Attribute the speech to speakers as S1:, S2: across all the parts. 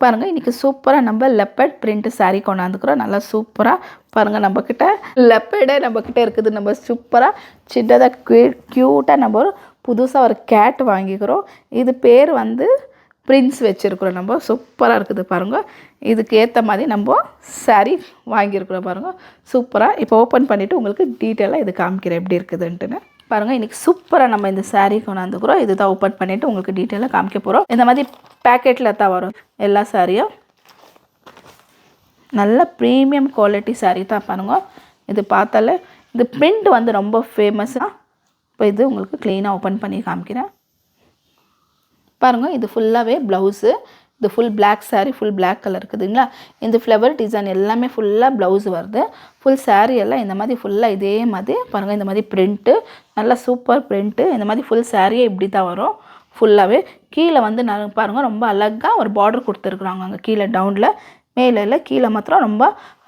S1: பாருங்கள் இன்றைக்கி சூப்பராக நம்ம லெப்பர்ட் பிரிண்ட் சாரீ கொண்டாந்துக்கிறோம். நல்லா சூப்பராக பாருங்கள், நம்மக்கிட்ட லெப்பர்டே நம்மக்கிட்ட இருக்குது. நம்ம சூப்பராக சின்னதாக க்யூட்டாக நம்ம ஒரு புதுசாக ஒரு கேட் வாங்கிக்கிறோம். இது பேர் வந்து பிரின்ஸ் வச்சுருக்குறோம். நம்ம சூப்பராக இருக்குது பாருங்கள். இதுக்கு ஏற்ற மாதிரி நம்ம சாரீ வாங்கியிருக்கிறோம் பாருங்கள் சூப்பராக. இப்போ ஓப்பன் பண்ணிவிட்டு உங்களுக்கு டீட்டெயிலாக இது காமிக்கிறேன் எப்படி இருக்குதுன்ட்டுன்னு. பாருங்கள் இன்றைக்கி சூப்பராக நம்ம இந்த சாரீ கொண்டாந்துக்கிறோம். இது தான் ஓப்பன் பண்ணிவிட்டு உங்களுக்கு டீட்டெயிலாக காமிக்க போகிறோம். இந்த மாதிரி பேக்கெட்டில் தான் வரும் எல்லா சாரியும். நல்ல ப்ரீமியம் குவாலிட்டி சாரீ தான் பாருங்கள். இது பார்த்தாலே இது பிரிண்ட் வந்து ரொம்ப ஃபேமஸாக. இப்போ இது உங்களுக்கு க்ளீனாக ஓப்பன் பண்ணி காமிக்கிறேன் பாருங்கள். இது ஃபுல்லாகவே ப்ளவுஸு. இது full black sari, full black colour இருக்குதுங்களா. இந்த ஃப்ளவர் டிசைன் எல்லாமே ஃபுல்லாக ப்ளவுஸ் வருது. ஃபுல் சாரீ எல்லாம் இந்த மாதிரி ஃபுல்லாக இதே மாதிரி பாருங்கள். இந்த மாதிரி பிரிண்ட்டு நல்லா சூப்பர் பிரிண்ட்டு. இந்த மாதிரி ஃபுல் சாரியே இப்படி தான் வரும் ஃபுல்லாகவே. கீழே வந்து நான் பாருங்கள் ரொம்ப அழகாக ஒரு பார்டர் கொடுத்துருக்குறாங்க. அங்கே கீழே டவுனில் மேலே கீழே மாத்திரம் ரொம்ப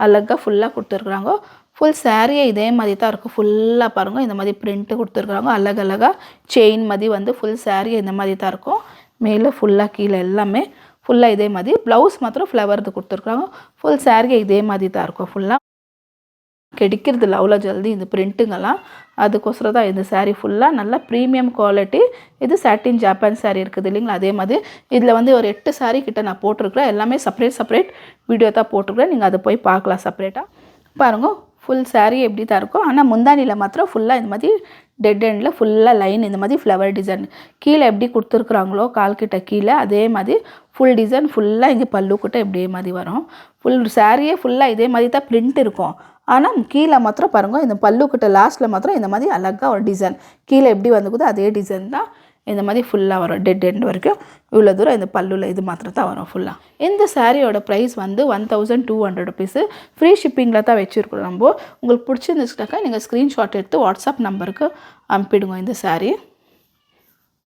S1: அழகாக ஃபுல்லாக கொடுத்துருக்குறாங்க. ஃபுல் சாரியே இதே மாதிரி தான் இருக்கும் ஃபுல்லாக பாருங்கள். இந்த மாதிரி பிரிண்ட்டு கொடுத்துருக்குறாங்க. அழகழகாக செயின் மாதிரி வந்து ஃபுல் சாரியே இந்த மாதிரி தான் இருக்கும். மேலே ஃபுல்லாக கீழே எல்லாமே ஃபுல்லாக இதே மாதிரி. ப்ளவுஸ் மாத்திரம் ஃப்ளவர்து கொடுத்துருக்குறாங்க. ஃபுல் சாரியே இதே மாதிரி தான் இருக்கும் ஃபுல்லாக. கிடைக்கிறது இல்லை அவ்வளோ ஜல்தி இந்த பிரிண்ட்டுங்கெல்லாம். அதுக்கோசரம் தான் இந்த சாரீ ஃபுல்லாக நல்லா ப்ரீமியம் குவாலிட்டி. இது சாட்டின் ஜாப்பான் சாரீ இருக்குது இல்லைங்களா. அதே மாதிரி இதில் வந்து ஒரு 8 சாரீ கிட்ட நான் போட்டிருக்கிறேன். எல்லாமே செப்பரேட் வீடியோ தான் போட்டிருக்கிறேன். நீங்கள் அதை போய் பார்க்கலாம் செப்பரேட்டாக. பாருங்கள் ஃபுல் சாரீ எப்படி தான் இருக்கும். ஆனால் முந்தானியில் மாத்திரம் ஃபுல்லாக இந்த மாதிரி டெட் எண்டில் ஃபுல்லாக லைன் இந்த மாதிரி ஃப்ளவர் டிசைன் கீழே எப்படி கொடுத்துருக்குறாங்களோ கால் கிட்ட கீழே அதே மாதிரி ஃபுல் டிசைன் ஃபுல்லாக இங்கே பல்லுக்கிட்ட இப்படியே மாதிரி வரும். ஃபுல் சாரியே ஃபுல்லாக இதே மாதிரி தான் பிரிண்ட் இருக்கும். ஆனால் கீழே மாத்திரம் பாருங்கள் இந்த பல்லுக்கிட்ட லாஸ்ட்டில் மாத்திரம் இந்த மாதிரி அழகாக ஒரு டிசைன் கீழே எப்படி வந்துக்குதோ அதே டிசைன் தான் இந்த மாதிரி ஃபுல்லாக வரும். டெட் எண்ட் வரைக்கும் இவ்வளோ தூரம் இந்த பல்லுவில் இது மாத்திரம் தான் வரும் ஃபுல்லாக. இந்த சாரியோட ப்ரைஸ் வந்து 1200 rupees. ஃப்ரீ ஷிப்பிங்கில் தான் வச்சுருக்கோம் நம்ம. உங்களுக்கு பிடிச்சிருந்துச்சுனாக்கா நீங்கள் ஸ்க்ரீன்ஷாட் எடுத்து வாட்ஸ்அப் நம்பருக்கு அனுப்பிடுங்க இந்த சாரீ.